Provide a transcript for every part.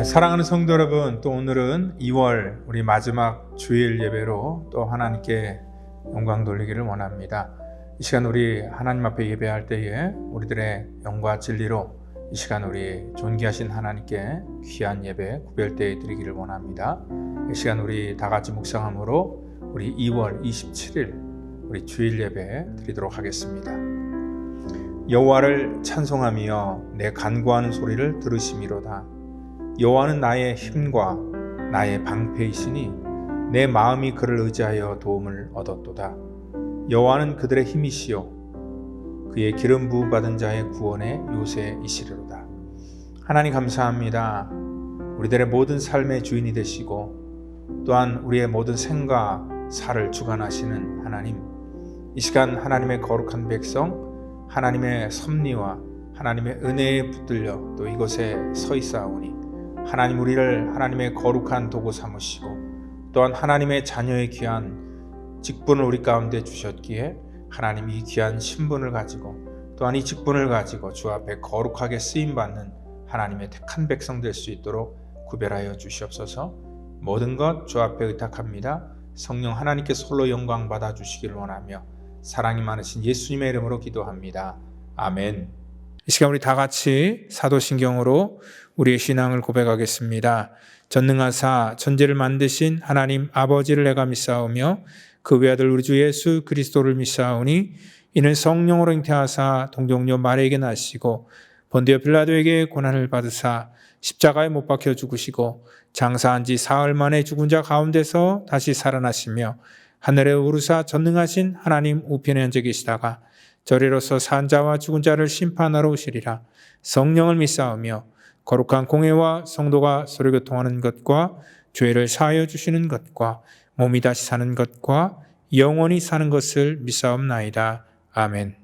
사랑하는 성도 여러분, 또 오늘은 2월 우리 마지막 주일 예배로 또 하나님께 영광 돌리기를 원합니다. 이 시간 우리 하나님 앞에 예배할 때에 우리들의 영과 진리로 이 시간 우리 존귀하신 하나님께 귀한 예배 구별되어 드리기를 원합니다. 이 시간 우리 다 같이 묵상함으로 우리 2월 27일 우리 주일 예배 드리도록 하겠습니다. 여호와를 찬송하며 내 간구하는 소리를 들으심이로다. 여호와는 나의 힘과 나의 방패이시니 내 마음이 그를 의지하여 도움을 얻었도다. 여호와는 그들의 힘이시요 그의 기름 부음 받은 자의 구원의 요새이시리로다. 하나님 감사합니다. 우리들의 모든 삶의 주인이 되시고 또한 우리의 모든 생과 살을 주관하시는 하나님, 이 시간 하나님의 거룩한 백성, 하나님의 섭리와 하나님의 은혜에 붙들려 또 이곳에 서 있사오니 하나님, 우리를 하나님의 거룩한 도구 삼으시고 또한 하나님의 자녀의 귀한 직분을 우리 가운데 주셨기에 하나님이 이 귀한 신분을 가지고 또한 이 직분을 가지고 주 앞에 거룩하게 쓰임받는 하나님의 택한 백성 될 수 있도록 구별하여 주시옵소서. 모든 것 주 앞에 의탁합니다. 성령 하나님께서 홀로 영광 받아 주시기를 원하며 사랑이 많으신 예수님의 이름으로 기도합니다. 아멘. 이 시간 우리 다 같이 사도신경으로 우리의 신앙을 고백하겠습니다. 전능하사 천지를 만드신 하나님 아버지를 내가 믿사오며 그 외아들 우리 주 예수 그리스도를 믿사오니 이는 성령으로 잉태하사 동정녀 마리아에게 나시고 본디오 빌라도에게 고난을 받으사 십자가에 못 박혀 죽으시고 장사한 지 사흘 만에 죽은 자 가운데서 다시 살아나시며 하늘에 오르사 전능하신 하나님 우편에 앉아 계시다가 저리로서 산 자와 죽은 자를 심판하러 오시리라. 성령을 믿사오며 거룩한 공회와 성도가 서로 교통하는 것과 죄를 사하여 주시는 것과 몸이 다시 사는 것과 영원히 사는 것을 믿사옵나이다. 아멘.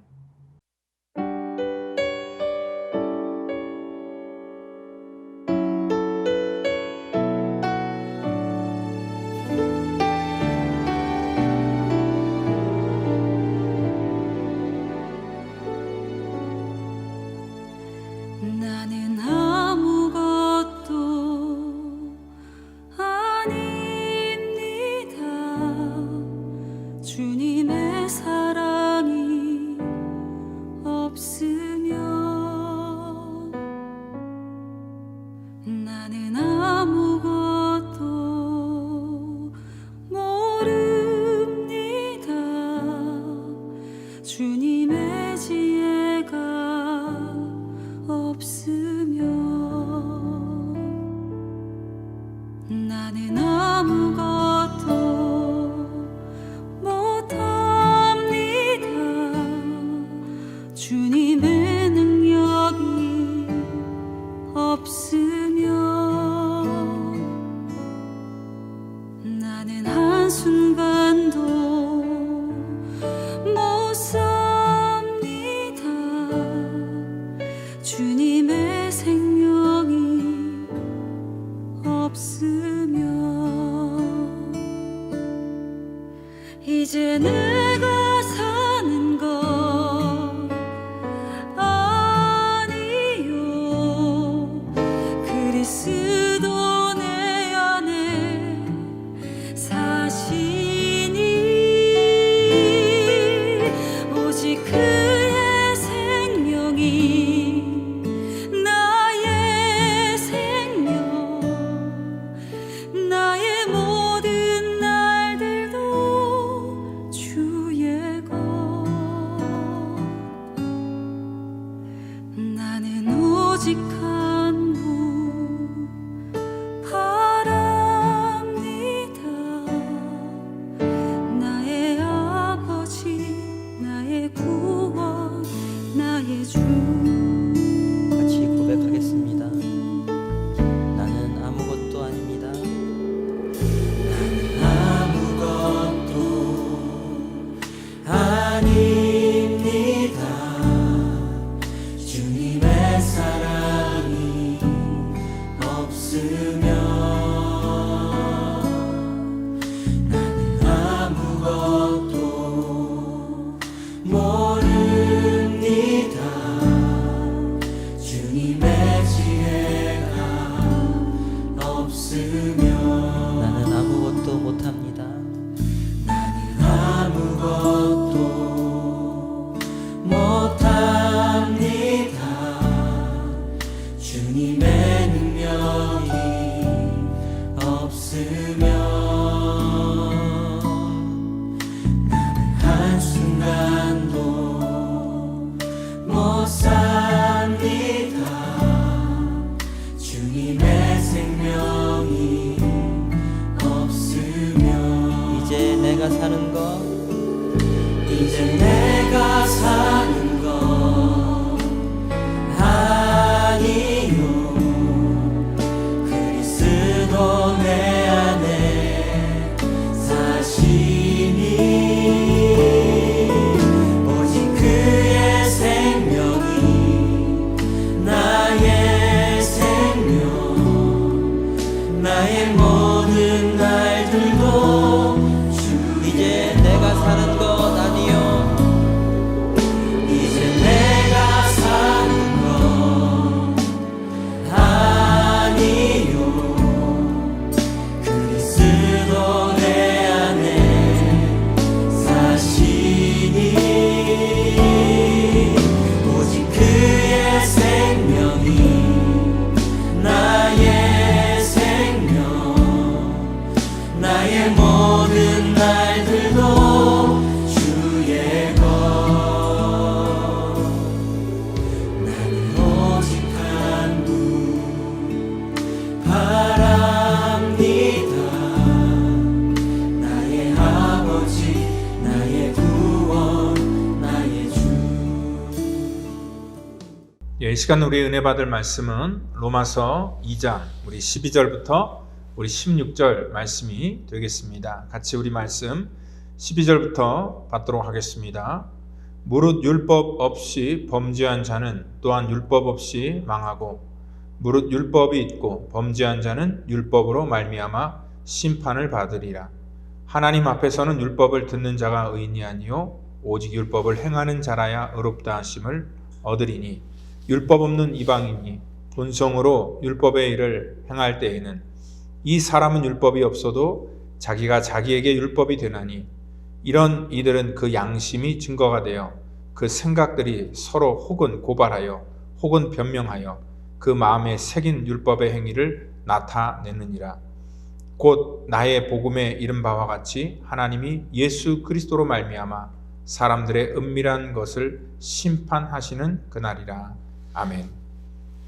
나는 아무것도 아닙니다. 주님의 사랑이 없으면 나는 아무것도 모릅니다. 주님의 지혜가 없으면 나는 아무것도 못합니다. 주님의 능력이 없으면 나는 한순간도 못 삽니다. 주님의 생명이 없으면 이제 내가 사는 것 아니요 그리스도 내 안에 사시니 오직 그의 생명이 나의 생명, 나의 모든 날들도 주의 것. 나는 오직 한 분 바랍니다. 나의 아버지, 나의 구원, 나의 주. 같이 고백하겠습니다. 나는 아무것도 아닙니다. 나는 아무것도 아닙니다. 주님의 사랑이 없으면 나는 아무것도 모릅니다. 주님의 지혜가 이 시간 우리 은혜 받을 말씀은 로마서 2장 우리 12절부터 우리 16절 말씀이 되겠습니다. 같이 우리 말씀 12절부터 받도록 하겠습니다. 무릇 율법 없이 범죄한 자는 또한 율법 없이 망하고 무릇 율법이 있고 범죄한 자는 율법으로 말미암아 심판을 받으리라. 하나님 앞에서는 율법을 듣는 자가 의인이 아니요 오직 율법을 행하는 자라야 의롭다 하심을 얻으리니 율법 없는 이방인이 본성으로 율법의 일을 행할 때에는 이 사람은 율법이 없어도 자기가 자기에게 율법이 되나니 이런 이들은 그 양심이 증거가 되어 그 생각들이 서로 혹은 고발하여 혹은 변명하여 그 마음에 새긴 율법의 행위를 나타내느니라. 곧 나의 복음에 이른 바와 같이 하나님이 예수 그리스도로 말미암아 사람들의 은밀한 것을 심판하시는 그날이라. 아멘.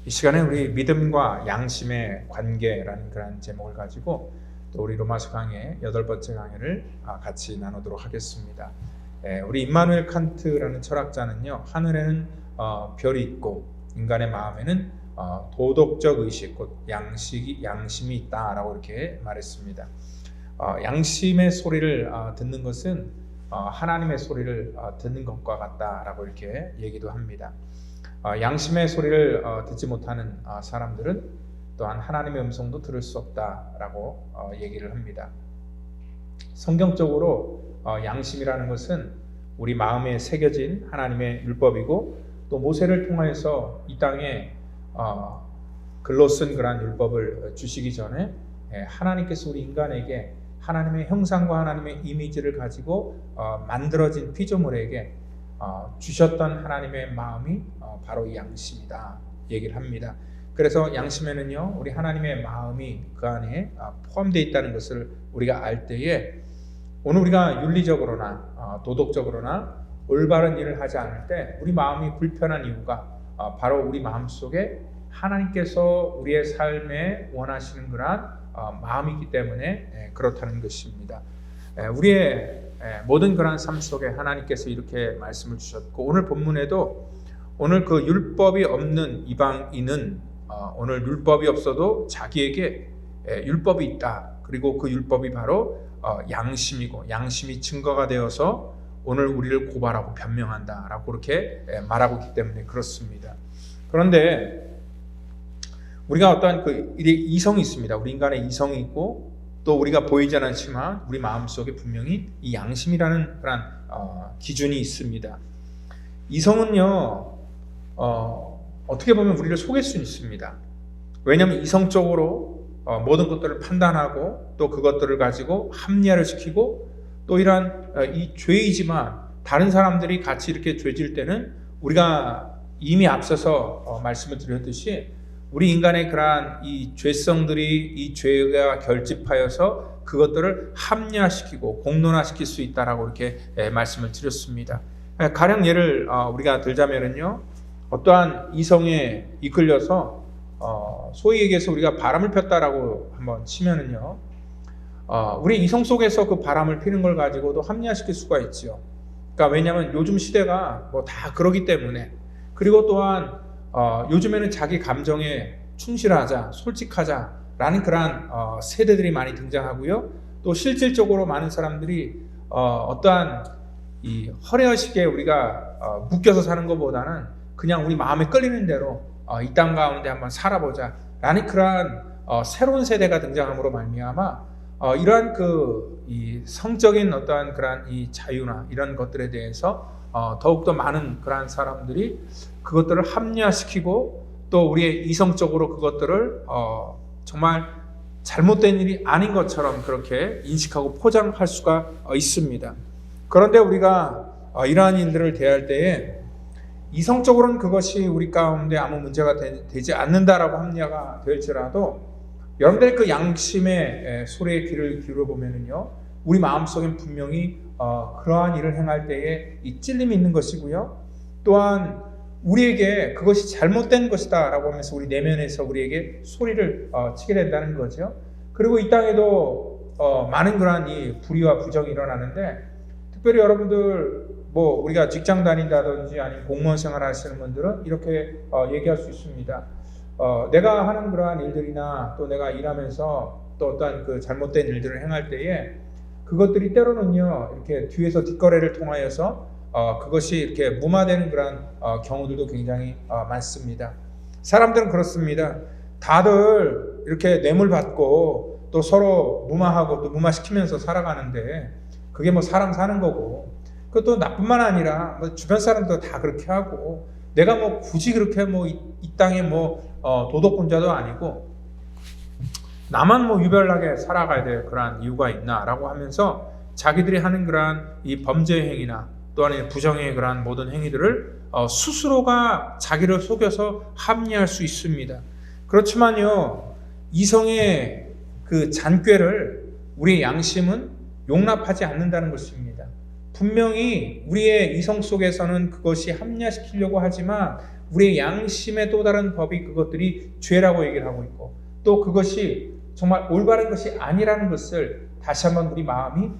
이 시간에 우리 믿음과 양심의 관계라는 그런 제목을 가지고 또 우리 로마서 강의 8번째 강의를 같이 나누도록 하겠습니다. 우리 임마누엘 칸트라는 철학자는요, 하늘에는 별이 있고 인간의 마음에는 도덕적 의식, 곧 양심이 있다라고 이렇게 말했습니다. 양심의 소리를 듣는 것은 하나님의 소리를 듣는 것과 같다라고 이렇게 얘기도 합니다. 양심의 소리를 듣지 못하는 사람들은 또한 하나님의 음성도 들을 수 없다라고 얘기를 합니다. 성경적으로 양심이라는 것은 우리 마음에 새겨진 하나님의 율법이고 또 모세를 통하여서 이 땅에 글로 쓴 그러한 율법을 주시기 전에 하나님께서 우리 인간에게 하나님의 형상과 하나님의 이미지를 가지고 만들어진 피조물에게 주셨던 하나님의 마음이 바로 이 양심이다 얘기를 합니다. 그래서 양심에는요 우리 하나님의 마음이 그 안에 포함되어 있다는 것을 우리가 알 때에 오늘 우리가 윤리적으로나 도덕적으로나 올바른 일을 하지 않을 때 우리 마음이 불편한 이유가 바로 우리 마음속에 하나님께서 우리의 삶에 원하시는 그러한 마음이 있기 때문에 그렇다는 것입니다. 우리의 모든 그러한 삶 속에 하나님께서 이렇게 말씀을 주셨고 오늘 본문에도 오늘 그 율법이 없는 이방인은 오늘 율법이 없어도 자기에게 율법이 있다. 그리고 그 율법이 바로 양심이고 양심이 증거가 되어서 오늘 우리를 고발하고 변명한다라고 그렇게 말하고 있기 때문에 그렇습니다. 그런데 우리가 어떠한 그 이성이 있습니다. 우리 인간의 이성이 있고 또 우리가 보이지 않지만 우리 마음속에 분명히 이 양심이라는 그런 기준이 있습니다. 이성은요 어떻게 보면 우리를 속일 수 있습니다. 왜냐하면 이성적으로 모든 것들을 판단하고 또 그것들을 가지고 합리화를 시키고 또 이러한 이 죄이지만 다른 사람들이 같이 이렇게 죄질 때는 우리가 이미 앞서서 말씀을 드렸듯이 우리 인간의 그러한 이 죄성들이 이 죄가 결집하여서 그것들을 합리화시키고 공론화시킬 수 있다라고 이렇게 말씀을 드렸습니다. 가령 예를 우리가 들자면은요, 어떠한 이성에 이끌려서 소위 얘기해서 우리가 바람을 폈다라고 한번 치면은요, 우리 이성 속에서 그 바람을 피는 걸 가지고도 합리화시킬 수가 있죠. 그러니까 왜냐하면 요즘 시대가 뭐 다 그러기 때문에 그리고 또한 요즘에는 자기 감정에 충실하자, 솔직하자라는 그러한 세대들이 많이 등장하고요. 또 실질적으로 많은 사람들이 어떠한 이 허례허식에 우리가 묶여서 사는 것보다는 그냥 우리 마음에 끌리는 대로 이 땅 가운데 한번 살아보자라는 그러한 새로운 세대가 등장함으로 말미암아 이러한 이 성적인 어떠한 그러한 이 자유나 이런 것들에 대해서 더욱더 많은 그러한 사람들이 그것들을 합리화시키고 또 우리의 이성적으로 그것들을 정말 잘못된 일이 아닌 것처럼 그렇게 인식하고 포장할 수가 있습니다. 그런데 우리가 이러한 일들을 대할 때에 이성적으로는 그것이 우리 가운데 아무 문제가 되지 않는다라고 합리화가 될지라도 여러분들의 그 양심의 소리에 귀를 기울여보면요, 우리 마음속엔 분명히 그러한 일을 행할 때에 이 찔림이 있는 것이고요. 또한 우리에게 그것이 잘못된 것이다 라고 하면서 우리 내면에서 우리에게 소리를 치게 된다는 거죠. 그리고 이 땅에도 많은 그러한 이 불의와 부정이 일어나는데 특별히 여러분들 뭐 우리가 직장 다닌다든지 아니면 공무원 생활 하시는 분들은 이렇게 얘기할 수 있습니다. 내가 하는 그러한 일들이나 또 내가 일하면서 또 어떤 그 잘못된 일들을 행할 때에 그것들이 때로는요 이렇게 뒤에서 뒷거래를 통하여서 그것이 이렇게 무마되는 그런 경우들도 굉장히 많습니다. 사람들은 그렇습니다. 다들 이렇게 뇌물 받고 또 서로 무마하고 또 무마시키면서 살아가는데 그게 뭐 사람 사는 거고, 그것도 나뿐만 아니라 뭐 주변 사람도 다 그렇게 하고, 내가 뭐 굳이 그렇게 뭐 이 땅에 뭐 도덕군자도 아니고 나만 뭐 유별나게 살아가야 될 그러한 이유가 있나라고 하면서 자기들이 하는 그러한 이 범죄 행위나 또 아니면 부정의 그러한 모든 행위들을 스스로가 자기를 속여서 합리화할 수 있습니다. 그렇지만요, 이성의 그 잔꾀를 우리의 양심은 용납하지 않는다는 것입니다. 분명히 우리의 이성 속에서는 그것이 합리화시키려고 하지만 우리의 양심의 또 다른 법이 그것들이 죄라고 얘기를 하고 있고, 또 그것이 정말 올바른 것이 아니라는 것을 다시 한번 우리 마음이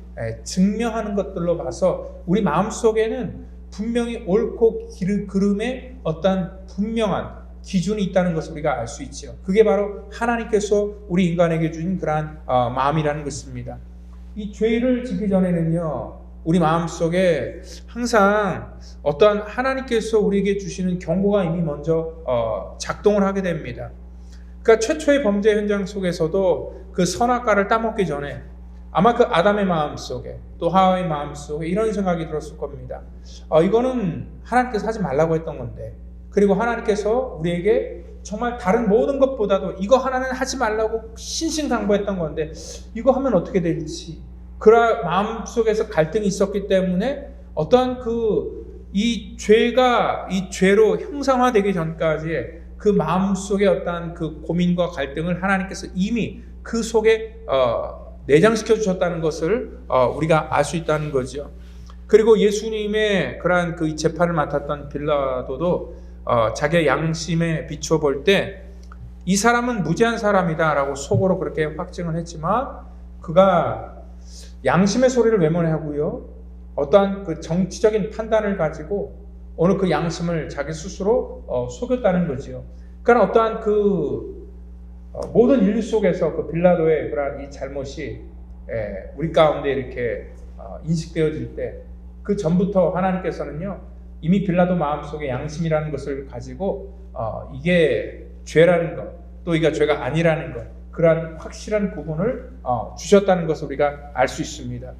증명하는 것들로 봐서 우리 마음 속에는 분명히 옳고 그름의 어떤 분명한 기준이 있다는 것을 우리가 알 수 있죠. 그게 바로 하나님께서 우리 인간에게 주신 그러한 마음이라는 것입니다. 이 죄를 짓기 전에는요, 우리 마음속에 항상 어떠한 하나님께서 우리에게 주시는 경고가 이미 먼저 작동을 하게 됩니다. 그러니까 최초의 범죄 현장 속에서도 그 선악과를 따먹기 전에 아마 그 아담의 마음속에 또 하와의 마음속에 이런 생각이 들었을 겁니다. 이거는 하나님께서 하지 말라고 했던 건데, 그리고 하나님께서 우리에게 정말 다른 모든 것보다도 이거 하나는 하지 말라고 신신당부했던 건데 이거 하면 어떻게 될지, 그런 마음속에서 갈등이 있었기 때문에 어떠한 이 죄가 이 죄로 형상화되기 전까지 그 마음속에 어떠한 그 고민과 갈등을 하나님께서 이미 그 속에 내장시켜 주셨다는 것을 우리가 알 수 있다는 거죠. 그리고 예수님의 그러한 그 재판을 맡았던 빌라도도 자기의 양심에 비추어 볼 때 이 사람은 무죄한 사람이다라고 속으로 그렇게 확증을 했지만 그가 양심의 소리를 외면하고요, 어떠한 그 정치적인 판단을 가지고 오늘 그 양심을 자기 스스로 속였다는 거지요. 그러니까 어떠한 그 모든 인류 속에서 그 빌라도의 그러한 이 잘못이 우리 가운데 이렇게 인식되어질 때 그 전부터 하나님께서는요 이미 빌라도 마음속에 양심이라는 것을 가지고 이게 죄라는 것, 또 이게 죄가 아니라는 것, 그러한 확실한 구분을 주셨다는 것을 우리가 알 수 있습니다.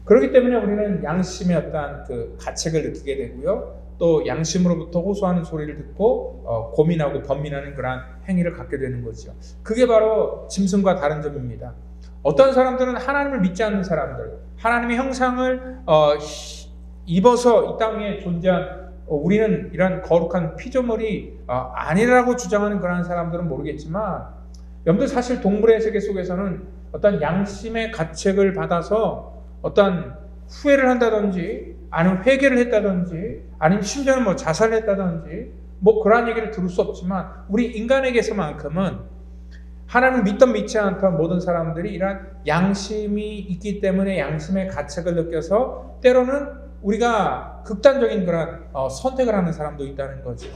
그렇기 때문에 우리는 양심의 어떠한 그 가책을 느끼게 되고요, 또 양심으로부터 호소하는 소리를 듣고 고민하고 번민하는 그러한 행위를 갖게 되는 거죠. 그게 바로 짐승과 다른 점입니다. 어떤 사람들은 하나님을 믿지 않는 사람들, 하나님의 형상을 입어서 이 땅에 존재한 우리는 이런 거룩한 피조물이 아니라고 주장하는 그런 사람들은 모르겠지만, 여러분들 사실 동물의 세계 속에서는 어떤 양심의 가책을 받아서 어떤 후회를 한다든지 아니면 회개를 했다든지 아니면 심지어는 뭐 자살을 했다든지 뭐 그러한 얘기를 들을 수 없지만, 우리 인간에게서만큼은 하나님을 믿던 믿지 않던 모든 사람들이 이러한 양심이 있기 때문에 양심의 가책을 느껴서 때로는 우리가 극단적인 그런 선택을 하는 사람도 있다는 거죠.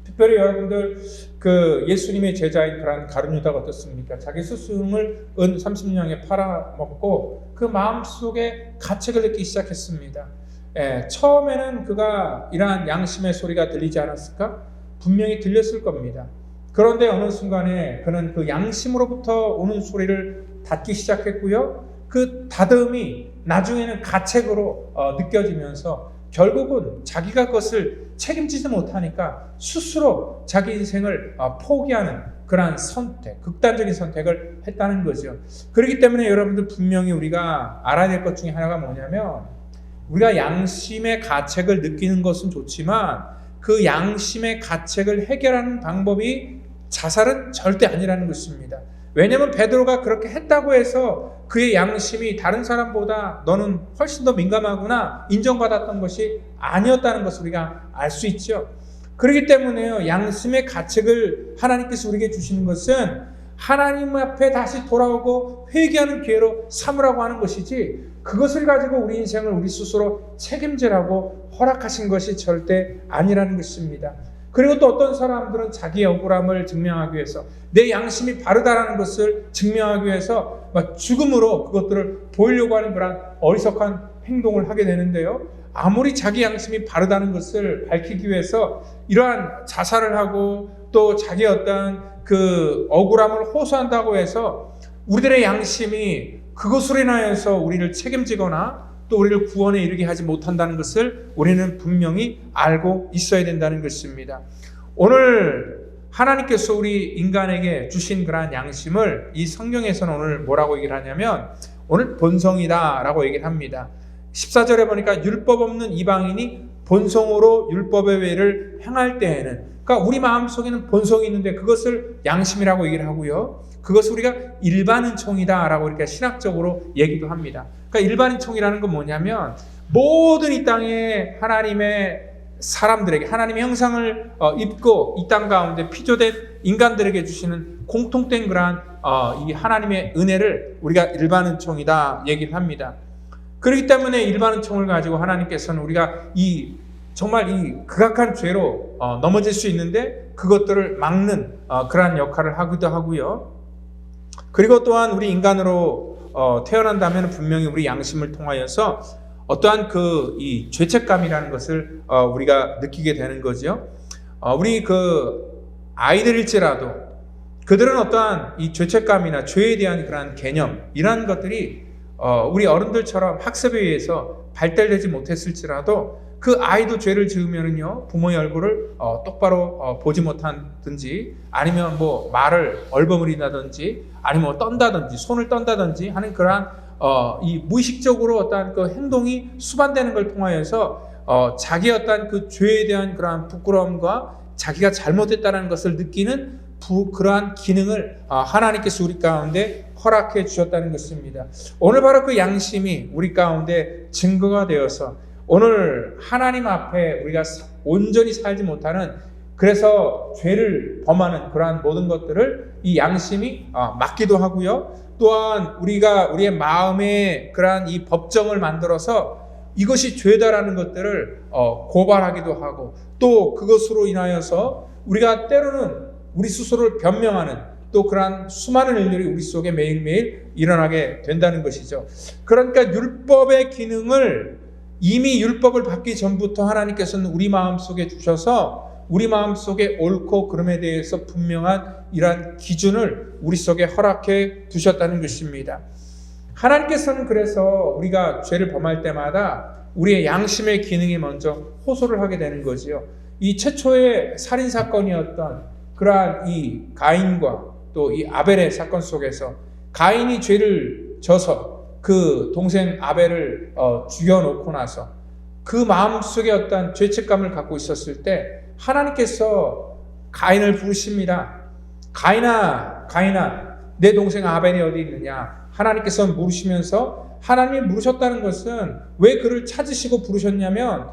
특별히 여러분들 그 예수님의 제자인 그런 가룟 유다가 어떻습니까? 자기 스승을 은 30냥에 팔아먹고 그 마음속에 가책을 느끼기 시작했습니다. 처음에는 그가 이러한 양심의 소리가 들리지 않았을까? 분명히 들렸을 겁니다. 그런데 어느 순간에 그는 그 양심으로부터 오는 소리를 닫기 시작했고요, 그 닫음이 나중에는 가책으로 느껴지면서 결국은 자기가 그것을 책임지지 못하니까 스스로 자기 인생을 포기하는 그러한 선택, 극단적인 선택을 했다는 거죠. 그렇기 때문에 여러분들 분명히 우리가 알아야 될 것 중에 하나가 뭐냐면, 우리가 양심의 가책을 느끼는 것은 좋지만 그 양심의 가책을 해결하는 방법이 자살은 절대 아니라는 것입니다. 왜냐하면 베드로가 그렇게 했다고 해서 그의 양심이 다른 사람보다 너는 훨씬 더 민감하구나 인정받았던 것이 아니었다는 것을 우리가 알 수 있죠. 그렇기 때문에요, 양심의 가책을 하나님께서 우리에게 주시는 것은 하나님 앞에 다시 돌아오고 회개하는 기회로 삼으라고 하는 것이지, 그것을 가지고 우리 인생을 우리 스스로 책임지라고 허락하신 것이 절대 아니라는 것입니다. 그리고 또 어떤 사람들은 자기의 억울함을 증명하기 위해서, 내 양심이 바르다라는 것을 증명하기 위해서 막 죽음으로 그것들을 보이려고 하는 그런 어리석한 행동을 하게 되는데요. 아무리 자기 양심이 바르다는 것을 밝히기 위해서 이러한 자살을 하고 또 자기의 어떤 그 억울함을 호소한다고 해서 우리들의 양심이 그것으로 인하여서 우리를 책임지거나 또 우리를 구원에 이르게 하지 못한다는 것을 우리는 분명히 알고 있어야 된다는 것입니다. 오늘 하나님께서 우리 인간에게 주신 그러한 양심을 이 성경에서는 오늘 뭐라고 얘기를 하냐면 오늘 본성이다 라고 얘기를 합니다. 14절에 보니까 율법 없는 이방인이 본성으로 율법의 외를 행할 때에는, 그러니까 우리 마음속에는 본성이 있는데 그것을 양심이라고 얘기를 하고요. 그것을 우리가 일반은총이다 라고 이렇게 신학적으로 얘기도 합니다. 그러니까 일반은총이라는 건 뭐냐면 모든 이 땅에 하나님의 사람들에게 하나님의 형상을 입고 이 땅 가운데 피조된 인간들에게 주시는 공통된 그러한 이 하나님의 은혜를 우리가 일반은총이다 얘기를 합니다. 그렇기 때문에 일반은총을 가지고 하나님께서는 우리가 정말 이 극악한 죄로 넘어질 수 있는데 그것들을 막는 그러한 역할을 하기도 하고요. 그리고 또한 우리 인간으로 태어난다면 분명히 우리 양심을 통하여서 어떠한 이 죄책감이라는 것을 우리가 느끼게 되는 거죠. 우리 아이들일지라도 그들은 어떠한 이 죄책감이나 죄에 대한 그러한 개념, 이러한 것들이 우리 어른들처럼 학습에 의해서 발달되지 못했을지라도 그 아이도 죄를 지으면은요, 부모의 얼굴을 똑바로 보지 못한든지, 아니면 뭐 말을 얼버무린다든지, 아니면 뭐 떤다든지, 손을 떤다든지 하는 그러한 이 무의식적으로 어떠한 그 행동이 수반되는 걸 통하여서 자기의 어떠한 그 죄에 대한 그러한 부끄러움과 자기가 잘못했다는 것을 느끼는 그러한 기능을 하나님께서 우리 가운데 허락해 주셨다는 것입니다. 오늘 바로 그 양심이 우리 가운데 증거가 되어서 오늘 하나님 앞에 우리가 온전히 살지 못하는, 그래서 죄를 범하는 그러한 모든 것들을 이 양심이 막기도 하고요. 또한 우리의 마음에 그러한 이 법정을 만들어서 이것이 죄다라는 것들을 고발하기도 하고, 또 그것으로 인하여서 우리가 때로는 우리 스스로를 변명하는 또 그러한 수많은 일들이 우리 속에 매일매일 일어나게 된다는 것이죠. 그러니까 율법의 기능을 이미 율법을 받기 전부터 하나님께서는 우리 마음속에 주셔서 우리 마음속에 옳고 그름에 대해서 분명한 이러한 기준을 우리 속에 허락해 두셨다는 것입니다. 하나님께서는 그래서 우리가 죄를 범할 때마다 우리의 양심의 기능이 먼저 호소를 하게 되는 거지요. 이 최초의 살인 사건이었던 그러한 이 가인과 또 이 아벨의 사건 속에서 가인이 죄를 져서 그 동생 아벨을 죽여놓고 나서 그 마음속에 어떤 죄책감을 갖고 있었을 때 하나님께서 가인을 부르십니다. 가인아, 내 동생 아벨이 어디 있느냐? 하나님께서 물으시면서, 하나님이 물으셨다는 것은 왜 그를 찾으시고 부르셨냐면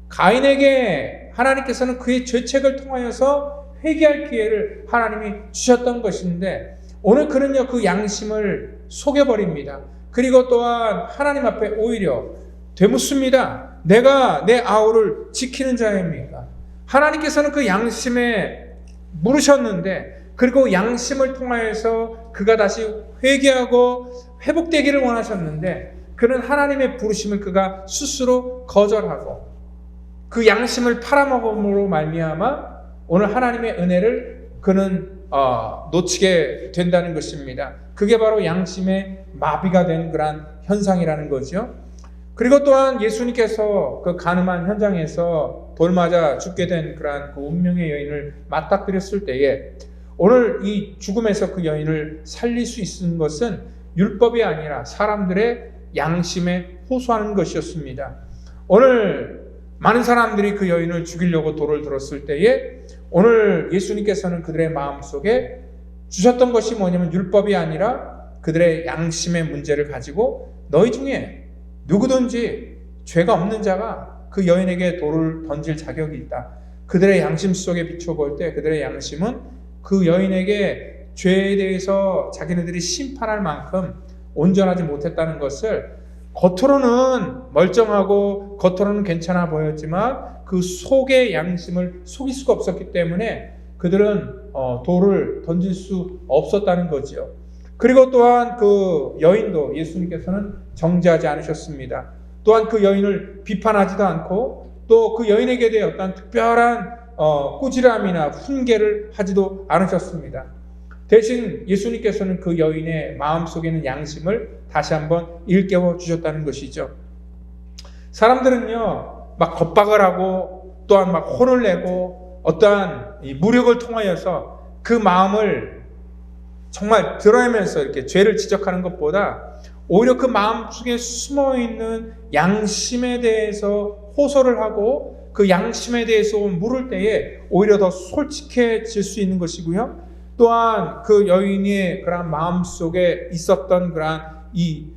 가인에게 하나님께서는 그의 죄책을 통하여서 회개할 기회를 하나님이 주셨던 것인데, 오늘 그는요 그 양심을 속여버립니다. 그리고 또한 하나님 앞에 오히려 되묻습니다. 내가 내 아우를 지키는 자입니까? 하나님께서는 그 양심에 물으셨는데, 그리고 양심을 통하여서 그가 다시 회개하고 회복되기를 원하셨는데, 그는 하나님의 부르심을 그가 스스로 거절하고 그 양심을 팔아먹음으로 말미암아 오늘 하나님의 은혜를 그는 놓치게 된다는 것입니다. 그게 바로 양심의 마비가 된 그러한 현상이라는 거죠. 그리고 또한 예수님께서 그 간음한 현장에서 돌 맞아 죽게 된 그러한 그 운명의 여인을 맞닥뜨렸을 때에 오늘 이 죽음에서 그 여인을 살릴 수 있는 것은 율법이 아니라 사람들의 양심에 호소하는 것이었습니다. 오늘 많은 사람들이 그 여인을 죽이려고 돌을 들었을 때에 오늘 예수님께서는 그들의 마음속에 주셨던 것이 뭐냐면 율법이 아니라 그들의 양심의 문제를 가지고 너희 중에 누구든지 죄가 없는 자가 그 여인에게 돌을 던질 자격이 있다. 그들의 양심 속에 비춰볼 때 그들의 양심은 그 여인에게 죄에 대해서 자기네들이 심판할 만큼 온전하지 못했다는 것을 겉으로는 멀쩡하고 겉으로는 괜찮아 보였지만 그 속의 양심을 속일 수가 없었기 때문에 그들은 돌을 던질 수 없었다는 거지요. 그리고 또한 그 여인도 예수님께서는 정죄하지 않으셨습니다. 또한 그 여인을 비판하지도 않고 또 그 여인에게 대해 어떤 특별한 꾸지람이나 훈계를 하지도 않으셨습니다. 대신 예수님께서는 그 여인의 마음속에 있는 양심을 다시 한번 일깨워 주셨다는 것이죠. 사람들은요, 막 겁박을 하고 또한 막 혼을 내고 어떠한 이 무력을 통하여서 그 마음을 정말 드러내면서 이렇게 죄를 지적하는 것보다 오히려 그 마음속에 숨어있는 양심에 대해서 호소를 하고 그 양심에 대해서 물을 때에 오히려 더 솔직해질 수 있는 것이고요. 또한 그 여인의 그러한 마음속에 있었던 그러한 이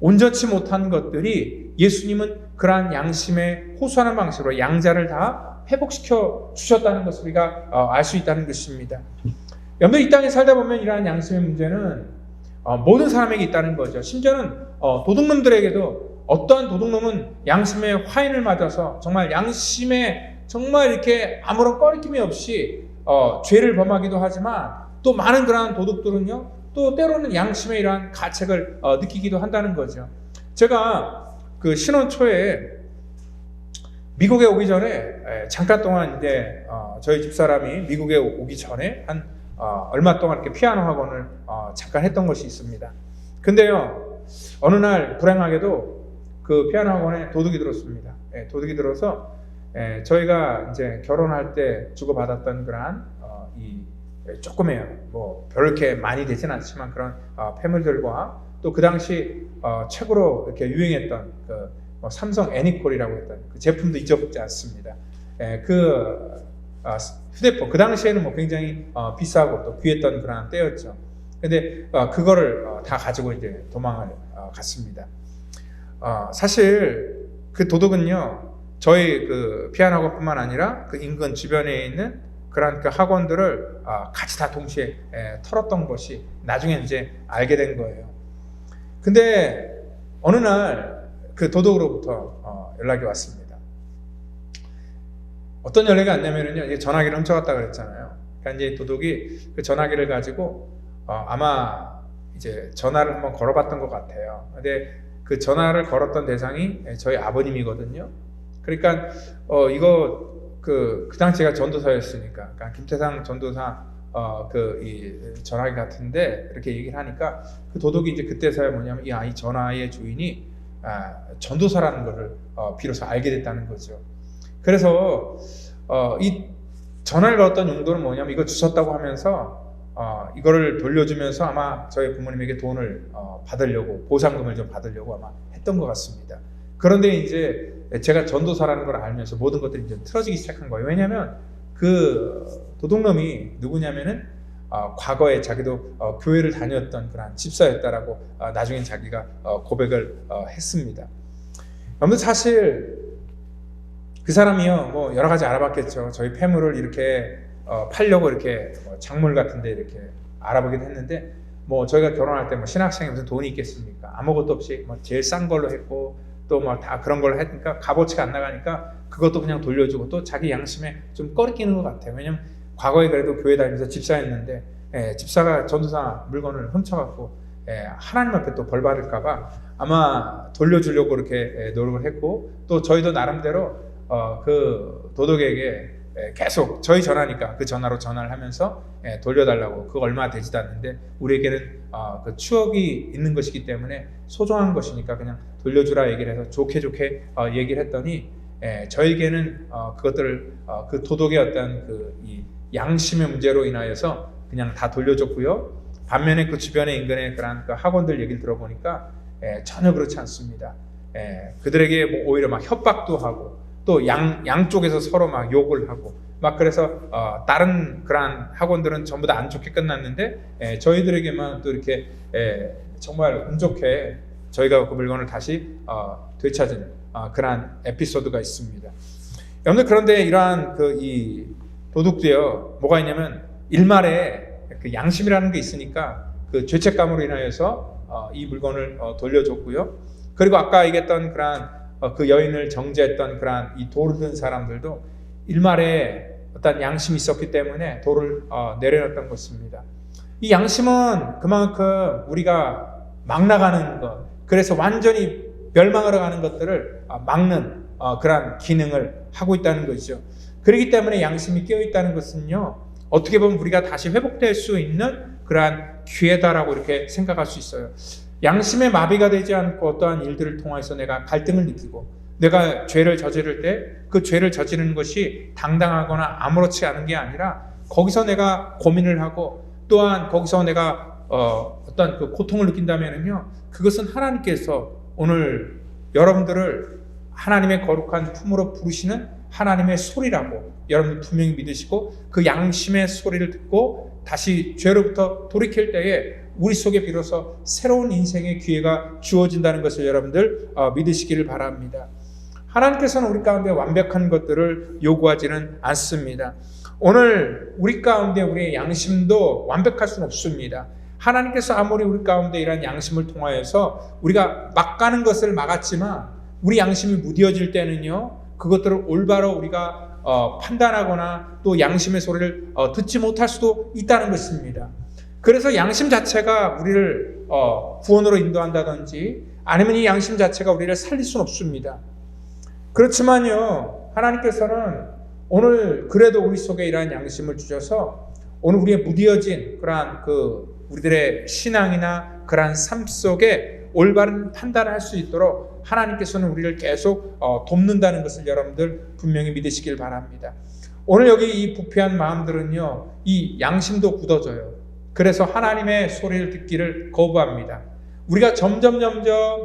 온전치 못한 것들이 예수님은 그러한 양심에 호소하는 방식으로 양자를 다 회복시켜 주셨다는 것을 우리가 알 수 있다는 것입니다. 여러분들 이 땅에 살다 보면 이러한 양심의 문제는 모든 사람에게 있다는 거죠. 심지어는 도둑놈들에게도 어떠한 도둑놈은 양심의 화인을 맞아서 정말 양심에 정말 이렇게 아무런 꺼리낌이 없이 죄를 범하기도 하지만 또 많은 그러한 도둑들은요 또 때로는 양심의 이러한 가책을 느끼기도 한다는 거죠. 제가 그 신혼 초에 미국에 오기 전에 잠깐 동안 이제 저희 집사람이 미국에 오기 전에 한 얼마 동안 이렇게 피아노 학원을 잠깐 했던 것이 있습니다. 근데요 어느 날 불행하게도 그 피아노 학원에 도둑이 들었습니다. 도둑이 들어서 저희가 이제 결혼할 때 주고받았던 그러한 이 조금해요. 뭐 별렇게 많이 되진 않지만 그런 패물들과 또 그 당시 최고로 이렇게 유행했던 그 삼성 애니콜이라고 했던 그 제품도 잊어먹지 않습니다. 그 휴대폰 그 당시에는 뭐 굉장히 비싸고 또 귀했던 그런 때였죠. 근데 그거를 다 가지고 이제 도망을 갔습니다. 사실 그 도둑은요 저희 그 피아노 학원뿐만 아니라 그 인근 주변에 있는 그런 그 학원들을 같이 다 동시에 털었던 것이 나중에 이제 알게 된 거예요. 근데 어느 날 그 도둑으로부터 연락이 왔습니다. 어떤 연락이 왔냐면요, 이제 전화기를 훔쳐갔다 그랬잖아요. 그러니까 이제 도둑이 그 전화기를 가지고 아마 이제 전화를 한번 걸어봤던 것 같아요. 근데 그 전화를 걸었던 대상이 저희 아버님이거든요. 그러니까 이거 그 당시가 전도사였으니까, 그러니까 김태상 전도사 이 전화기 같은데 이렇게 얘기를 하니까 그 도둑이 이제 그때서야 뭐냐면 이 전화의 주인이 전도사라는 것을 비로소 알게 됐다는 거죠. 그래서 이 전화를 걸었던 용도는 뭐냐면 이거 주셨다고 하면서 이거를 돌려주면서 아마 저희 부모님에게 돈을 받으려고 보상금을 좀 받으려고 아마 했던 것 같습니다. 그런데 이제 제가 전도사라는 걸 알면서 모든 것들이 이제 틀어지기 시작한 거예요. 왜냐하면 그 도둑놈이 누구냐면은 과거에 자기도 교회를 다녔던 그런 집사였다라고 나중에 자기가 고백을 했습니다. 여러분 사실 그 사람이요 뭐 여러 가지 알아봤겠죠. 저희 폐물을 이렇게 팔려고 이렇게 작물 같은데 이렇게 알아보기도 했는데 뭐 저희가 결혼할 때 뭐 신학생이 무슨 돈이 있겠습니까? 아무것도 없이 뭐 제일 싼 걸로 했고 또 뭐 다 그런 걸로 했으니까 값어치가 안 나가니까 그것도 그냥 돌려주고 또 자기 양심에 좀 꺼리끼는 것 같아요. 왜냐면 과거에 그래도 교회 다니면서 집사였는데 집사가 전도사 물건을 훔쳐갖고 하나님 앞에 또 벌 받을까봐 아마 돌려주려고 이렇게 노력을 했고 또 저희도 나름대로 그 도둑에게 계속 저희 전화니까 그 전화로 전화를 하면서 돌려달라고 그거 얼마 되지도 않는데 우리에게는 그 추억이 있는 것이기 때문에 소중한 것이니까 그냥 돌려주라 얘기를 해서 좋게 얘기를 했더니 저에게는 그것들을 그 도둑의 어떤 이 양심의 문제로 인하여서 그냥 다 돌려줬고요. 반면에 그 주변에 인근의 그런 그 학원들 얘기를 들어보니까 전혀 그렇지 않습니다. 그들에게 뭐 오히려 막 협박도 하고 또 양쪽에서 서로 막 욕을 하고 막 그래서 다른 그러한 학원들은 전부 다 안 좋게 끝났는데 저희들에게만 또 이렇게 정말 운 좋게 저희가 그 물건을 다시 되찾은 그러한 에피소드가 있습니다. 여러분들 그런데 이러한 이 도둑도요 뭐가 있냐면 일말에 그 양심이라는 게 있으니까 그 죄책감으로 인하여서 이 물건을 돌려줬고요. 그리고 아까 얘기했던 그러한 그 여인을 정죄했던 그러한 이 돌을 든 사람들도 일말에 어떤 양심이 있었기 때문에 돌을 내려놨던 것입니다. 이 양심은 그만큼 우리가 막 나가는 것, 그래서 완전히 멸망하러 가는 것들을 막는 그러한 기능을 하고 있다는 것이죠. 그렇기 때문에 양심이 깨어있다는 것은요, 어떻게 보면 우리가 다시 회복될 수 있는 그러한 기회다라고 이렇게 생각할 수 있어요. 양심의 마비가 되지 않고 어떠한 일들을 통해서 내가 갈등을 느끼고 내가 죄를 저지를 때 그 죄를 저지르는 것이 당당하거나 아무렇지 않은 게 아니라 거기서 내가 고민을 하고 또한 거기서 내가 어떤 그 고통을 느낀다면요, 그것은 하나님께서 오늘 여러분들을 하나님의 거룩한 품으로 부르시는 하나님의 소리라고 여러분들 분명히 믿으시고 그 양심의 소리를 듣고 다시 죄로부터 돌이킬 때에 우리 속에 비로소 새로운 인생의 기회가 주어진다는 것을 여러분들 믿으시기를 바랍니다. 하나님께서는 우리 가운데 완벽한 것들을 요구하지는 않습니다. 오늘 우리 가운데 우리의 양심도 완벽할 수는 없습니다. 하나님께서 아무리 우리 가운데 이런 양심을 통하여서 우리가 막 가는 것을 막았지만 우리 양심이 무뎌질 때는요, 그것들을 올바로 우리가 판단하거나 또 양심의 소리를 듣지 못할 수도 있다는 것입니다. 그래서 양심 자체가 우리를 구원으로 인도한다든지 아니면 이 양심 자체가 우리를 살릴 수는 없습니다. 그렇지만요, 하나님께서는 오늘 그래도 우리 속에 이러한 양심을 주셔서 오늘 우리의 무뎌진 그러한 우리들의 신앙이나 그러한 삶 속에 올바른 판단을 할 수 있도록 하나님께서는 우리를 계속 돕는다는 것을 여러분들 분명히 믿으시길 바랍니다. 오늘 여기 이 부패한 마음들은요, 이 양심도 굳어져요. 그래서 하나님의 소리를 듣기를 거부합니다. 우리가 점점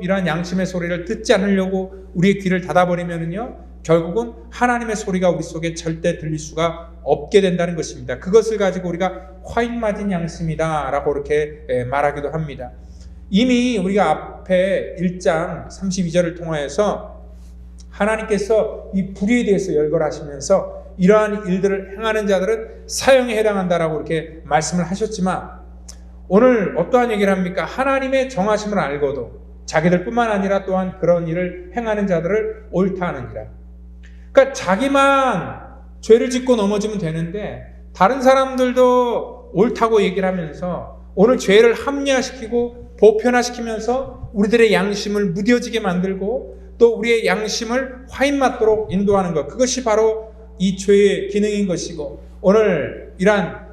이러한 양심의 소리를 듣지 않으려고 우리의 귀를 닫아버리면은요, 결국은 하나님의 소리가 우리 속에 절대 들릴 수가 없게 된다는 것입니다. 그것을 가지고 우리가 화인 맞은 양심이다 라고 이렇게 말하기도 합니다. 이미 우리가 앞에 1장 32절을 통하여서 하나님께서 이 불의에 대해서 열거하시면서 이러한 일들을 행하는 자들은 사형에 해당한다라고 이렇게 말씀을 하셨지만 오늘 어떠한 얘기를 합니까? 하나님의 정하심을 알고도 자기들뿐만 아니라 또한 그런 일을 행하는 자들을 옳다 하느니라. 그러니까 자기만 죄를 짓고 넘어지면 되는데 다른 사람들도 옳다고 얘기를 하면서 오늘 죄를 합리화시키고 보편화시키면서 우리들의 양심을 무뎌지게 만들고 또 우리의 양심을 화인 맞도록 인도하는 것, 그것이 바로 이 죄의 기능인 것이고 오늘 이러한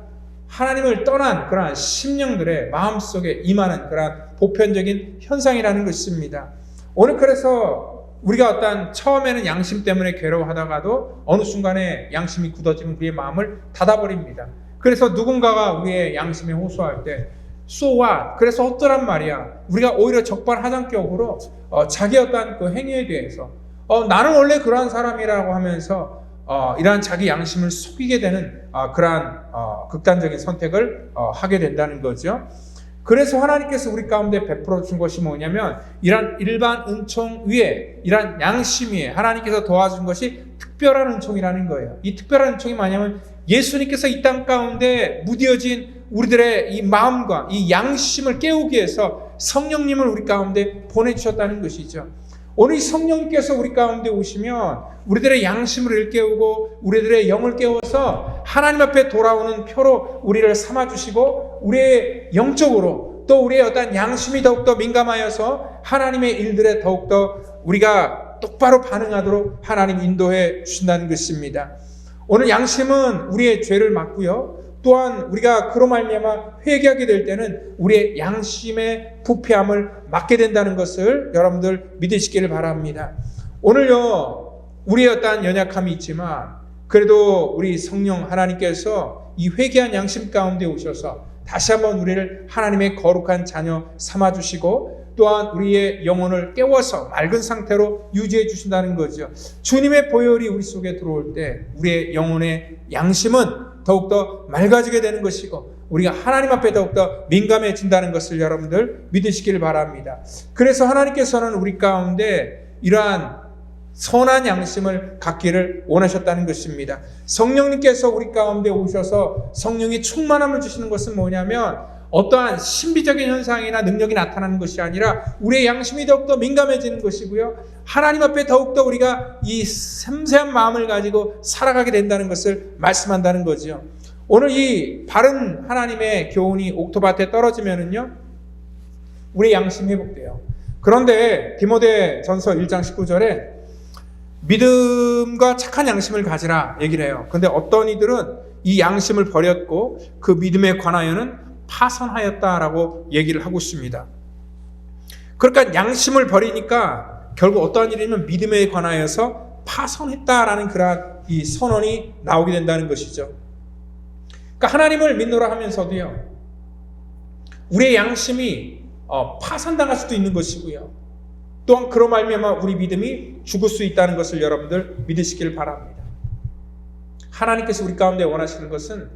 하나님을 떠난 그러한 심령들의 마음속에 임하는 그러한 보편적인 현상이라는 것입니다. 오늘 그래서 우리가 어떤 처음에는 양심 때문에 괴로워하다가도 어느 순간에 양심이 굳어지면 우리의 마음을 닫아버립니다. 그래서 누군가가 우리의 양심에 호소할 때 So what? 그래서 어떠란 말이야. 우리가 오히려 적반하장격으로 자기 어떤 그 행위에 대해서 나는 원래 그러한 사람이라고 하면서 이러한 자기 양심을 속이게 되는 그러한 극단적인 선택을 하게 된다는 거죠. 그래서 하나님께서 우리 가운데 베풀어 준 것이 뭐냐면 이러한 일반 은총 위에 이러한 양심 위에 하나님께서 도와준 것이 특별한 은총이라는 거예요. 이 특별한 은총이 뭐냐면 예수님께서 이 땅 가운데 무뎌진 우리들의 이 마음과 이 양심을 깨우기 위해서 성령님을 우리 가운데 보내주셨다는 것이죠. 오늘 이 성령님께서 우리 가운데 오시면 우리들의 양심을 일깨우고 우리들의 영을 깨워서 하나님 앞에 돌아오는 표로 우리를 삼아주시고 우리의 영적으로 또 우리의 어떤 양심이 더욱더 민감하여서 하나님의 일들에 더욱더 우리가 똑바로 반응하도록 하나님 인도해 주신다는 것입니다. 오늘 양심은 우리의 죄를 막고요. 또한 우리가 그로 말미암아 회개하게 될 때는 우리의 양심의 부패함을 막게 된다는 것을 여러분들 믿으시기를 바랍니다. 오늘요 우리의 어떠한 연약함이 있지만 그래도 우리 성령 하나님께서 이 회개한 양심 가운데 오셔서 다시 한번 우리를 하나님의 거룩한 자녀 삼아주시고 또한 우리의 영혼을 깨워서 맑은 상태로 유지해 주신다는 거죠. 주님의 보혈이 우리 속에 들어올 때 우리의 영혼의 양심은 더욱더 맑아지게 되는 것이고 우리가 하나님 앞에 더욱더 민감해진다는 것을 여러분들 믿으시길 바랍니다. 그래서 하나님께서는 우리 가운데 이러한 선한 양심을 갖기를 원하셨다는 것입니다. 성령님께서 우리 가운데 오셔서 성령의 충만함을 주시는 것은 뭐냐면 어떠한 신비적인 현상이나 능력이 나타나는 것이 아니라 우리의 양심이 더욱더 민감해지는 것이고요. 하나님 앞에 더욱더 우리가 이 섬세한 마음을 가지고 살아가게 된다는 것을 말씀한다는 거죠. 오늘 이 바른 하나님의 교훈이 옥토밭에 떨어지면은요, 우리의 양심이 회복돼요. 그런데 디모데전서 1장 19절에 믿음과 착한 양심을 가지라 얘기를 해요. 근데 어떤 이들은 이 양심을 버렸고 그 믿음에 관하여는 파선하였다라고 얘기를 하고 있습니다. 그러니까 양심을 버리니까 결국 어떠한 일이면 믿음에 관하여서 파선했다라는 그런 이 선언이 나오게 된다는 것이죠. 그러니까 하나님을 믿노라 하면서도요, 우리의 양심이 파산당할 수도 있는 것이고요. 또한 그로 말미암아 우리 믿음이 죽을 수 있다는 것을 여러분들 믿으시길 바랍니다. 하나님께서 우리 가운데 원하시는 것은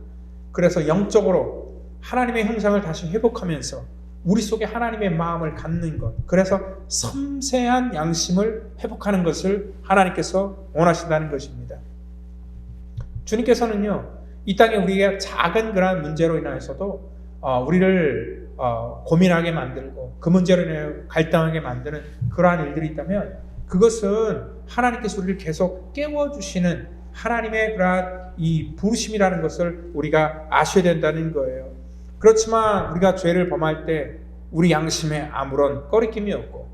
그래서 영적으로 하나님의 형상을 다시 회복하면서 우리 속에 하나님의 마음을 갖는 것, 그래서 섬세한 양심을 회복하는 것을 하나님께서 원하신다는 것입니다. 주님께서는요, 이 땅에 우리가 작은 그러한 문제로 인하여서도 우리를 고민하게 만들고 그 문제로 인해 갈등하게 만드는 그러한 일들이 있다면 그것은 하나님께서 우리를 계속 깨워주시는 하나님의 그러한 이 부르심이라는 것을 우리가 아셔야 된다는 거예요. 그렇지만 우리가 죄를 범할 때 우리 양심에 아무런 꺼리낌이 없고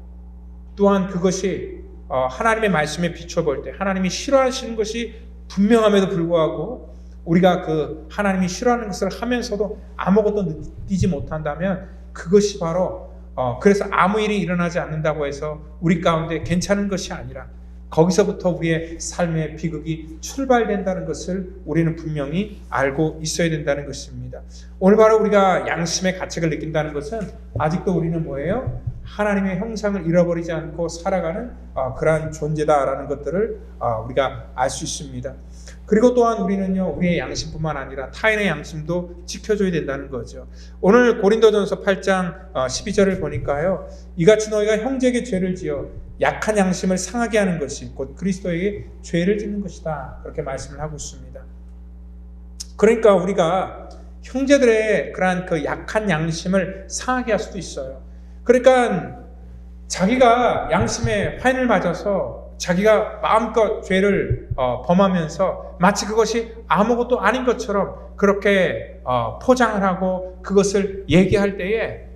또한 그것이 하나님의 말씀에 비춰볼 때 하나님이 싫어하시는 것이 분명함에도 불구하고 우리가 그 하나님이 싫어하는 것을 하면서도 아무것도 느끼지 못한다면 그것이 바로 그래서 아무 일이 일어나지 않는다고 해서 우리 가운데 괜찮은 것이 아니라 거기서부터 우리의 삶의 비극이 출발된다는 것을 우리는 분명히 알고 있어야 된다는 것입니다. 오늘 바로 우리가 양심의 가책을 느낀다는 것은 아직도 우리는 뭐예요? 하나님의 형상을 잃어버리지 않고 살아가는 그러한 존재다라는 것들을 우리가 알 수 있습니다. 그리고 또한 우리는요, 우리의 양심뿐만 아니라 타인의 양심도 지켜줘야 된다는 거죠. 오늘 고린도전서 8장 12절을 보니까요, 이같이 너희가 형제에게 죄를 지어 약한 양심을 상하게 하는 것이 곧 그리스도에게 죄를 짓는 것이다, 그렇게 말씀을 하고 있습니다. 그러니까 우리가 형제들의 그러한 그 약한 양심을 상하게 할 수도 있어요. 그러니까 자기가 양심에 화인을 맞아서 자기가 마음껏 죄를 범하면서 마치 그것이 아무것도 아닌 것처럼 그렇게 포장을 하고 그것을 얘기할 때에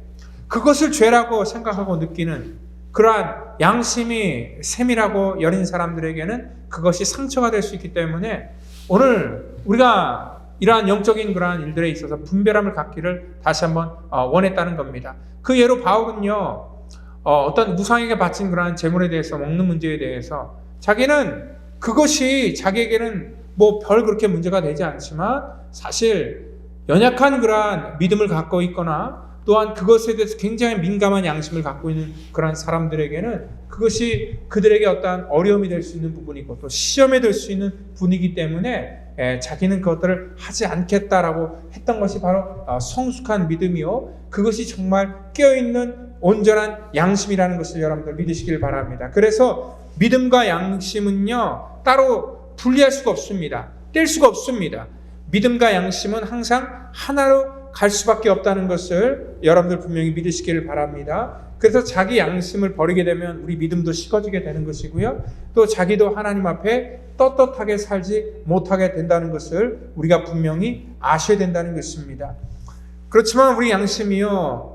그것을 죄라고 생각하고 느끼는 그러한 양심이 세밀하고 여린 사람들에게는 그것이 상처가 될 수 있기 때문에 오늘 우리가 이러한 영적인 그러한 일들에 있어서 분별함을 갖기를 다시 한번 원했다는 겁니다. 그 예로 바울은요, 어떤 무상에게 바친 그러한 재물에 대해서 먹는 문제에 대해서 자기는 그것이 자기에게는 뭐 별 그렇게 문제가 되지 않지만 사실 연약한 그러한 믿음을 갖고 있거나 또한 그것에 대해서 굉장히 민감한 양심을 갖고 있는 그러한 사람들에게는 그것이 그들에게 어떠한 어려움이 될 수 있는 부분이고 또 시험에 들 수 있는 분이기 때문에 자기는 그것들을 하지 않겠다라고 했던 것이 바로 성숙한 믿음이요, 그것이 정말 깨어있는 온전한 양심이라는 것을 여러분들 믿으시길 바랍니다. 그래서 믿음과 양심은요, 따로 분리할 수가 없습니다. 뗄 수가 없습니다. 믿음과 양심은 항상 하나로 갈 수밖에 없다는 것을 여러분들 분명히 믿으시길 바랍니다. 그래서 자기 양심을 버리게 되면 우리 믿음도 식어지게 되는 것이고요, 또 자기도 하나님 앞에 떳떳하게 살지 못하게 된다는 것을 우리가 분명히 아셔야 된다는 것입니다. 그렇지만 우리 양심이요,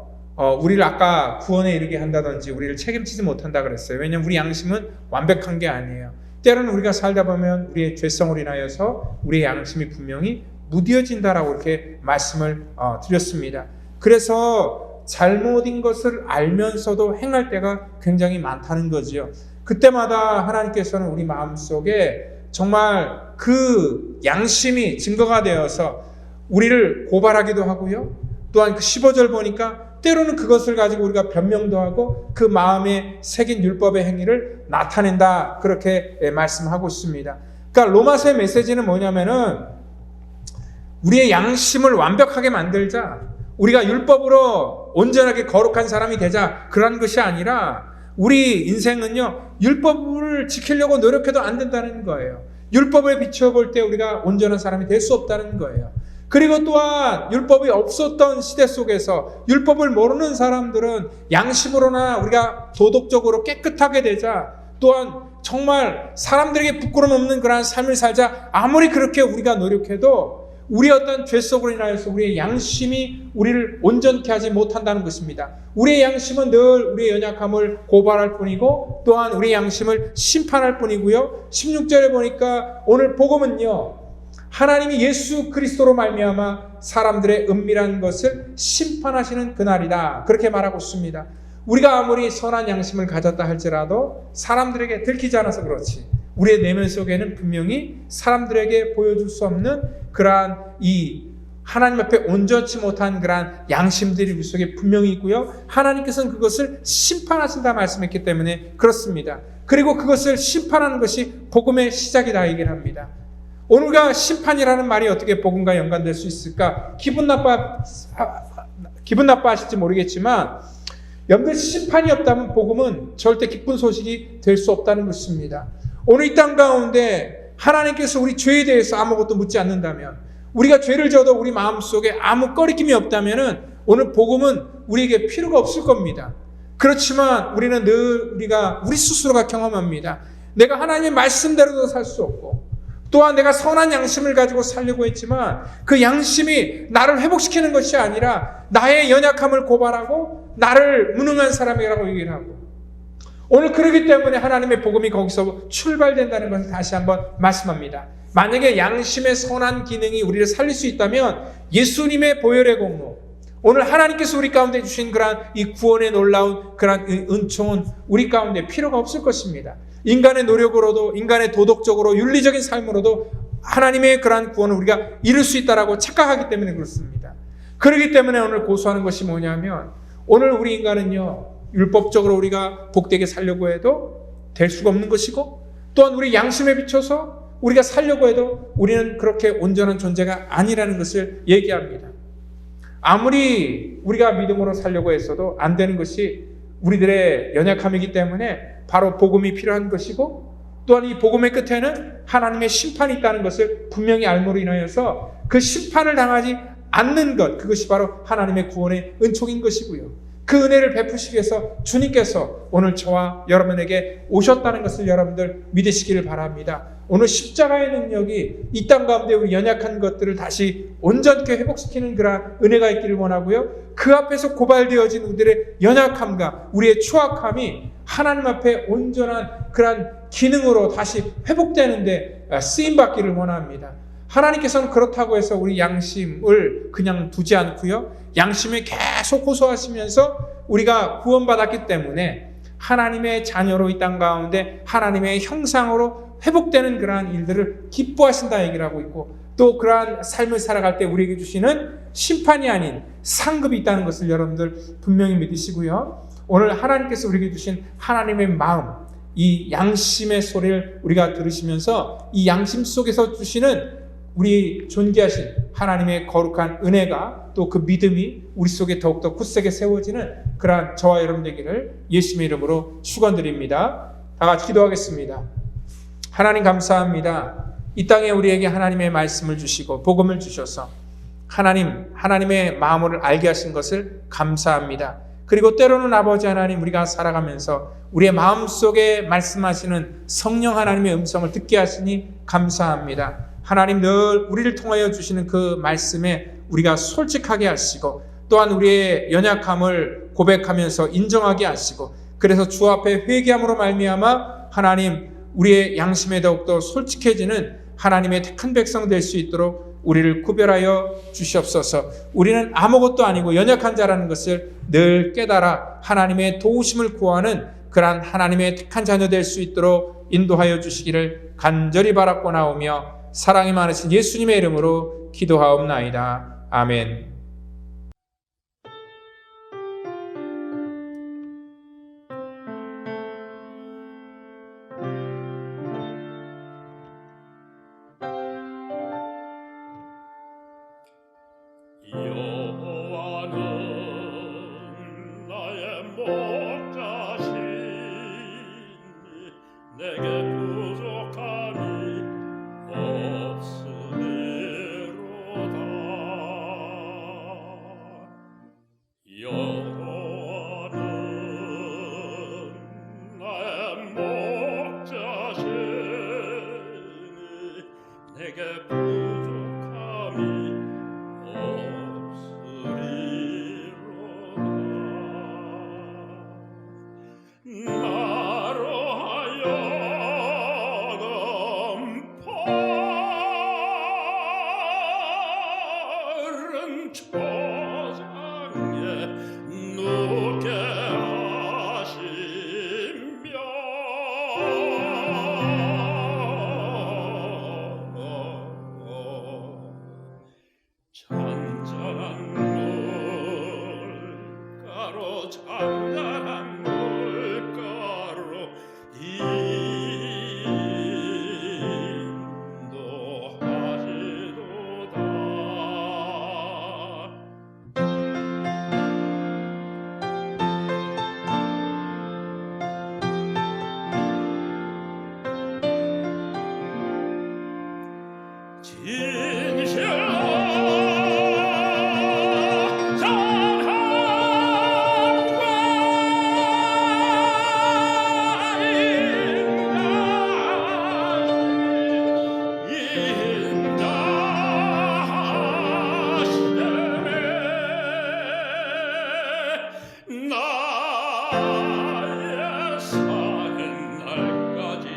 우리를 아까 구원에 이르게 한다든지 우리를 책임지지 못한다 그랬어요. 왜냐하면 우리 양심은 완벽한 게 아니에요. 때로는 우리가 살다 보면 우리의 죄성으로 인하여서 우리의 양심이 분명히 무뎌진다라고 이렇게 말씀을 드렸습니다. 그래서 잘못인 것을 알면서도 행할 때가 굉장히 많다는 거지요. 그때마다 하나님께서는 우리 마음속에 정말 그 양심이 증거가 되어서 우리를 고발하기도 하고요, 또한 그 15절 보니까 때로는 그것을 가지고 우리가 변명도 하고 그 마음에 새긴 율법의 행위를 나타낸다, 그렇게 말씀하고 있습니다. 그러니까 로마서의 메시지는 뭐냐면은 우리의 양심을 완벽하게 만들자, 우리가 율법으로 온전하게 거룩한 사람이 되자, 그런 것이 아니라 우리 인생은요, 율법을 지키려고 노력해도 안 된다는 거예요. 율법을 비춰볼 때 우리가 온전한 사람이 될 수 없다는 거예요. 그리고 또한 율법이 없었던 시대 속에서 율법을 모르는 사람들은 양심으로나 우리가 도덕적으로 깨끗하게 되자, 또한 정말 사람들에게 부끄러움 없는 그러한 삶을 살자, 아무리 그렇게 우리가 노력해도 우리의 어떤 죄 속으로 인하여서 우리의 양심이 우리를 온전케 하지 못한다는 것입니다. 우리의 양심은 늘 우리의 연약함을 고발할 뿐이고, 또한 우리의 양심을 심판할 뿐이고요. 16절에 보니까 오늘 복음은요, 하나님이 예수 그리스도로 말미암아 사람들의 은밀한 것을 심판하시는 그날이다, 그렇게 말하고 있습니다. 우리가 아무리 선한 양심을 가졌다 할지라도 사람들에게 들키지 않아서 그렇지, 우리의 내면 속에는 분명히 사람들에게 보여줄 수 없는 그러한 이 하나님 앞에 온전치 못한 그러한 양심들이 우리 속에 분명히 있고요. 하나님께서는 그것을 심판하신다 말씀했기 때문에 그렇습니다. 그리고 그것을 심판하는 것이 복음의 시작이다 얘기를 합니다. 오늘가 심판이라는 말이 어떻게 복음과 연관될 수 있을까? 기분 나빠하실지 모르겠지만, 여러분들 심판이 없다면 복음은 절대 기쁜 소식이 될 수 없다는 것입니다. 오늘 이 땅 가운데 하나님께서 우리 죄에 대해서 아무것도 묻지 않는다면, 우리가 죄를 져도 우리 마음속에 아무 꺼리낌이 없다면 오늘 복음은 우리에게 필요가 없을 겁니다. 그렇지만 우리는 늘 우리 스스로가 경험합니다. 내가 하나님의 말씀대로도 살 수 없고, 또한 내가 선한 양심을 가지고 살려고 했지만 그 양심이 나를 회복시키는 것이 아니라 나의 연약함을 고발하고 나를 무능한 사람이라고 얘기를 하고, 오늘 그러기 때문에 하나님의 복음이 거기서 출발된다는 것을 다시 한번 말씀합니다. 만약에 양심의 선한 기능이 우리를 살릴 수 있다면 예수님의 보혈의 공로, 오늘 하나님께서 우리 가운데 주신 그러한 이 구원의 놀라운 그러한 은총은 우리 가운데 필요가 없을 것입니다. 인간의 노력으로도, 인간의 도덕적으로, 윤리적인 삶으로도 하나님의 그러한 구원을 우리가 이룰 수 있다라고 착각하기 때문에 그렇습니다. 그렇기 때문에 오늘 고소하는 것이 뭐냐면, 오늘 우리 인간은요, 율법적으로 우리가 복되게 살려고 해도 될 수가 없는 것이고, 또한 우리 양심에 비춰서 우리가 살려고 해도 우리는 그렇게 온전한 존재가 아니라는 것을 얘기합니다. 아무리 우리가 믿음으로 살려고 했어도 안 되는 것이 우리들의 연약함이기 때문에 바로 복음이 필요한 것이고, 또한 이 복음의 끝에는 하나님의 심판이 있다는 것을 분명히 알므로 인하여서 그 심판을 당하지 않는 것, 그것이 바로 하나님의 구원의 은총인 것이고요. 그 은혜를 베푸시기 위해서 주님께서 오늘 저와 여러분에게 오셨다는 것을 여러분들 믿으시기를 바랍니다. 오늘 십자가의 능력이 이 땅 가운데 우리 연약한 것들을 다시 온전케 회복시키는 그런 은혜가 있기를 원하고요. 그 앞에서 고발되어진 우리들의 연약함과 우리의 추악함이 하나님 앞에 온전한 그런 기능으로 다시 회복되는데 쓰임받기를 원합니다. 하나님께서는 그렇다고 해서 우리 양심을 그냥 두지 않고요, 양심을 계속 호소하시면서 우리가 구원받았기 때문에 하나님의 자녀로 이 땅 가운데 하나님의 형상으로 회복되는 그러한 일들을 기뻐하신다 얘기를 하고 있고, 또 그러한 삶을 살아갈 때 우리에게 주시는 심판이 아닌 상급이 있다는 것을 여러분들 분명히 믿으시고요. 오늘 하나님께서 우리에게 주신 하나님의 마음, 이 양심의 소리를 우리가 들으시면서 이 양심 속에서 주시는 우리 존귀하신 하나님의 거룩한 은혜가, 또 그 믿음이 우리 속에 더욱더 굳세게 세워지는 그러한 저와 여러분 되기를 예수님의 이름으로 축원드립니다. 다 같이 기도하겠습니다. 하나님 감사합니다. 이 땅에 우리에게 하나님의 말씀을 주시고 복음을 주셔서 하나님의 마음을 알게 하신 것을 감사합니다. 그리고 때로는 아버지 하나님, 우리가 살아가면서 우리의 마음속에 말씀하시는 성령 하나님의 음성을 듣게 하시니 감사합니다. 하나님, 늘 우리를 통하여 주시는 그 말씀에 우리가 솔직하게 하시고, 또한 우리의 연약함을 고백하면서 인정하게 하시고, 그래서 주 앞에 회개함으로 말미암아 하나님, 우리의 양심에 더욱더 솔직해지는 하나님의 택한 백성 될 수 있도록 우리를 구별하여 주시옵소서. 우리는 아무것도 아니고 연약한 자라는 것을 늘 깨달아 하나님의 도우심을 구하는 그러한 하나님의 택한 자녀 될 수 있도록 인도하여 주시기를 간절히 바라고 나오며 사랑이 많으신 예수님의 이름으로 기도하옵나이다. 아멘. 여호와는 나의 목자시니 내게 부족함이 없으리로다. 주께 하시며 잔잔한 물가로 잔잔한 물가로 인도하시도다. 진실로 사랑과 인자하시네 나의 사는 날까지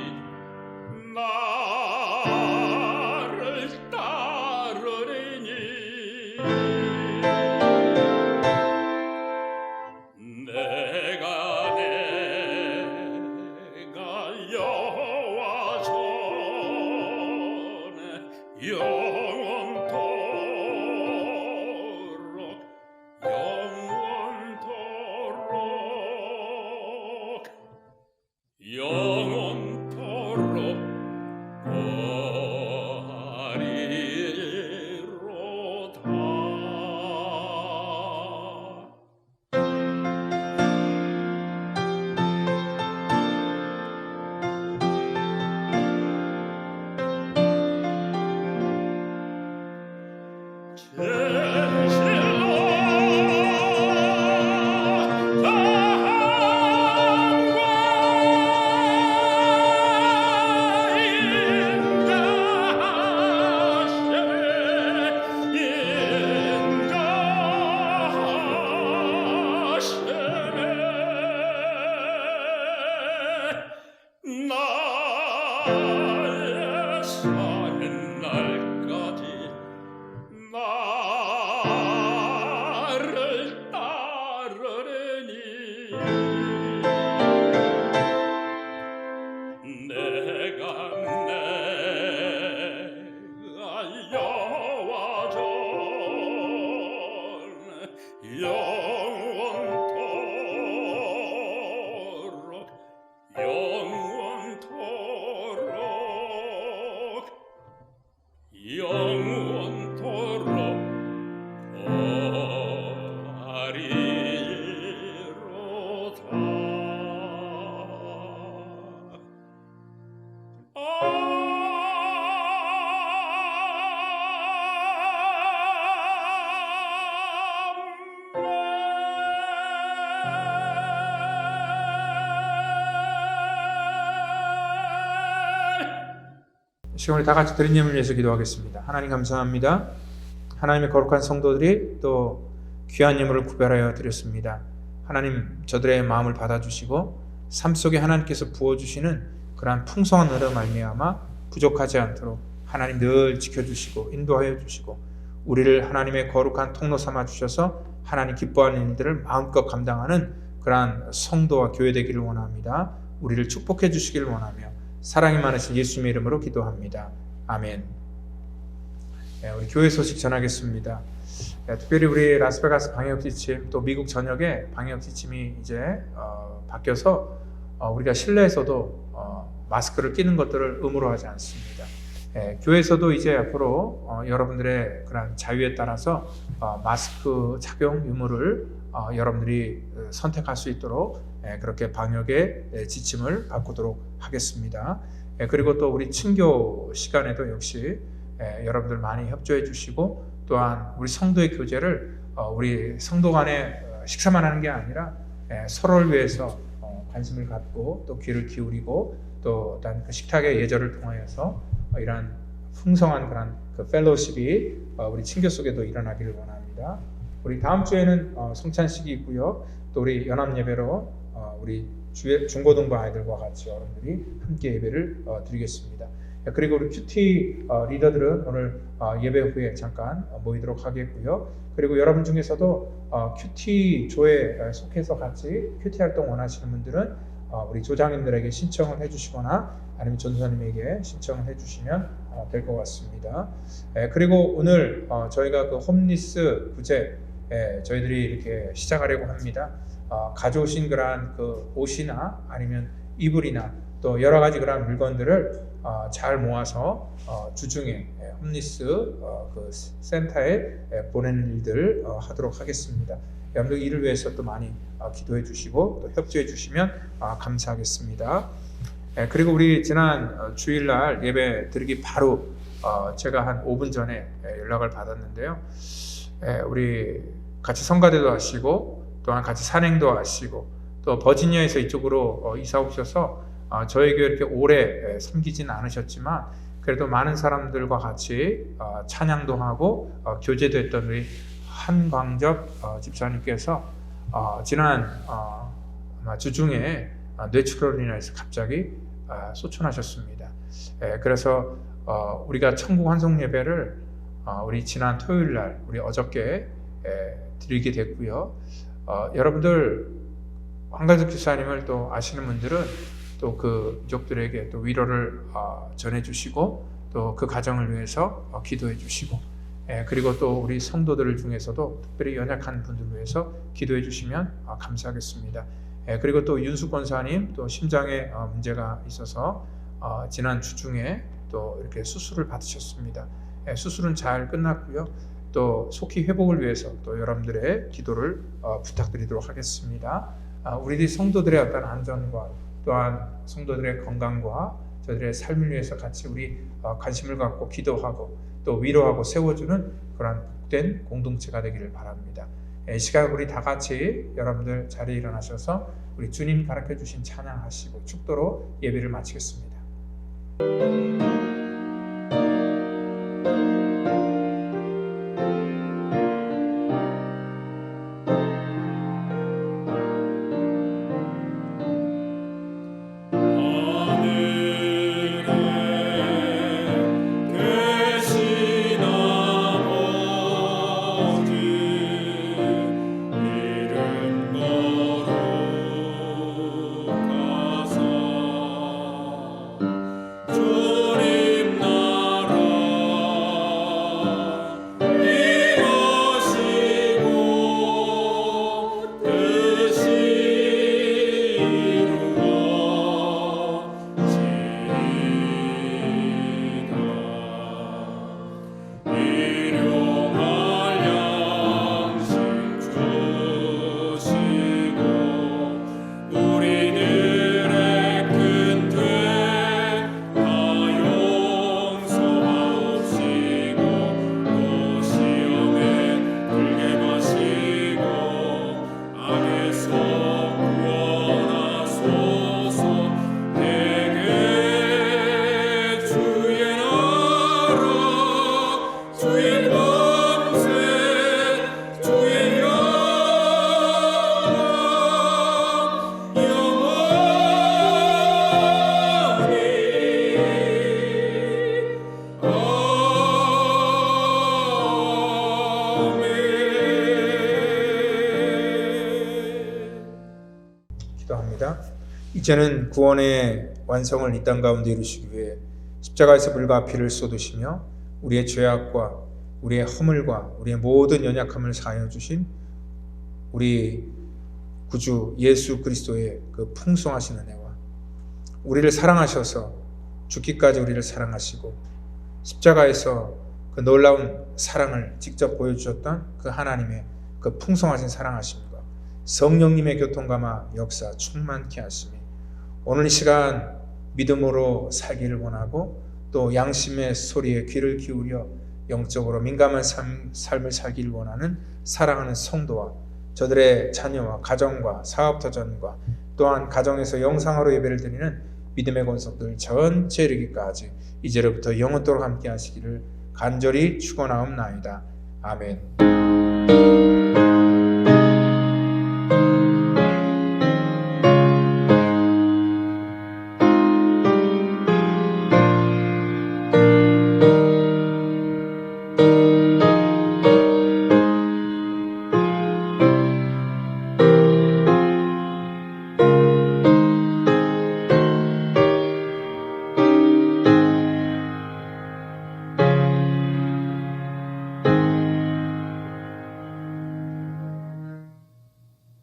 나를 따르리니 내가 여호와 전에 영원토록 하리로다. 나의 사는 날까지 나를 따르리니 내가 여호와 전에 영원토록 시간을 다 같이 드린 예물을 위해서 기도하겠습니다. 하나님 감사합니다. 하나님의 거룩한 성도들이 또 귀한 예물을 구별하여 드렸습니다. 하나님 저들의 마음을 받아주시고 삶 속에 하나님께서 부어주시는 그러한 풍성한 은혜로 말미암아 부족하지 않도록 하나님 늘 지켜주시고 인도하여 주시고 우리를 하나님의 거룩한 통로 삼아 주셔서 하나님 기뻐하는 일들을 마음껏 감당하는 그러한 성도와 교회 되기를 원합니다. 우리를 축복해 주시기를 원하며 사랑이 많으신 예수님의 이름으로 기도합니다. 아멘. 우리 교회 소식 전하겠습니다. 특별히 우리 라스베가스 방역 지침 또 미국 전역에 방역 지침이 이제 바뀌어서 우리가 실내에서도 마스크를 끼는 것들을 의무로 하지 않습니다. 교회에서도 이제 앞으로 여러분들의 그런 자유에 따라서 마스크 착용 의무를 여러분들이 선택할 수 있도록 그렇게 방역의 지침을 바꾸도록 하겠습니다. 그리고 또 우리 친교 시간에도 역시 여러분들 많이 협조해 주시고 또한 우리 성도의 교제를 우리 성도 간에 식사만 하는 게 아니라 서로를 위해서 관심을 갖고 또 귀를 기울이고 또 그 식탁의 예절을 통하여서 이러한 풍성한 그런 그 펠로우십이 우리 친교 속에도 일어나기를 원합니다. 우리 다음 주에는 성찬식이 있고요. 또 우리 연합 예배로 우리 중고등부 아이들과 같이 여러분들이 함께 예배를 드리겠습니다. 그리고 우리 큐티 리더들은 오늘 예배 후에 잠깐 모이도록 하겠고요. 그리고 여러분 중에서도 큐티 조에 속해서 같이 큐티 활동 원하시는 분들은 우리 조장님들에게 신청을 해주시거나 아니면 전도사님에게 신청을 해주시면 될 것 같습니다. 그리고 오늘 저희가 그 홈리스 부재 저희들이 이렇게 시작하려고 합니다. 가져오신 그러한 그 옷이나 아니면 이불이나 또 여러 가지 그러한 물건들을 잘 모아서 주중에 홈리스 그 센터에 보내는 일들 하도록 하겠습니다. 여러분들 이를 위해서 또 많이 기도해 주시고 또 협조해 주시면 감사하겠습니다. 그리고 우리 지난 주일날 예배 드리기 바로 제가 한 5분 전에 연락을 받았는데요. 우리 같이 성가대도 하시고 또한 같이 산행도 하시고 또 버지니아에서 이쪽으로 이사 오셔서 저희 교회 이렇게 오래 섬기지는 않으셨지만 그래도 많은 사람들과 같이 찬양도 하고 교제도 했던 우리 한광적 집사님께서 지난 아마 주중에 뇌출혈로 인해서 갑자기 소천하셨습니다. 그래서 우리가 천국 환송 예배를 우리 지난 토요일 날 우리 어저께 드리게 됐고요. 여러분들 한광적 집사님을 또 아시는 분들은 또 그 유족들에게 또 위로를 전해주시고 또 그 가정을 위해서 기도해 주시고 그리고 또 우리 성도들 중에서도 특별히 연약한 분들을 위해서 기도해 주시면 감사하겠습니다. 그리고 또 윤수 권사님 또 심장에 문제가 있어서 지난 주중에 또 이렇게 수술을 받으셨습니다. 수술은 잘 끝났고요. 또 속히 회복을 위해서 또 여러분들의 기도를 부탁드리도록 하겠습니다. 우리 성도들의 어떤 안전과 또한 성도들의 건강과 저들의 삶을 위해서 같이 우리 관심을 갖고 기도하고 또 위로하고 세워주는 그런 복된 공동체가 되기를 바랍니다. 이 시간 우리 다 같이 여러분들 자리에 일어나셔서 우리 주님 가르쳐 주신 찬양하시고 축도로 예배를 마치겠습니다. 이제는 구원의 완성을 이 땅 가운데 이루시기 위해 십자가에서 물과 피를 쏟으시며 우리의 죄악과 우리의 허물과 우리의 모든 연약함을 사하여 주신 우리 구주 예수 그리스도의 그 풍성하신 은혜와 우리를 사랑하셔서 죽기까지 우리를 사랑하시고 십자가에서 그 놀라운 사랑을 직접 보여주셨던 그 하나님의 그 풍성하신 사랑하심과 성령님의 교통감화 역사 충만케 하시니 오늘 이 시간 믿음으로 살기를 원하고 또 양심의 소리에 귀를 기울여 영적으로 민감한 삶을 살기를 원하는 사랑하는 성도와 저들의 자녀와 가정과 사업터전과 또한 가정에서 영상으로 예배를 드리는 믿음의 권속들 전체 이르기까지 이제로부터 영원토록 함께 하시기를 간절히 축원하옵나이다. 아멘.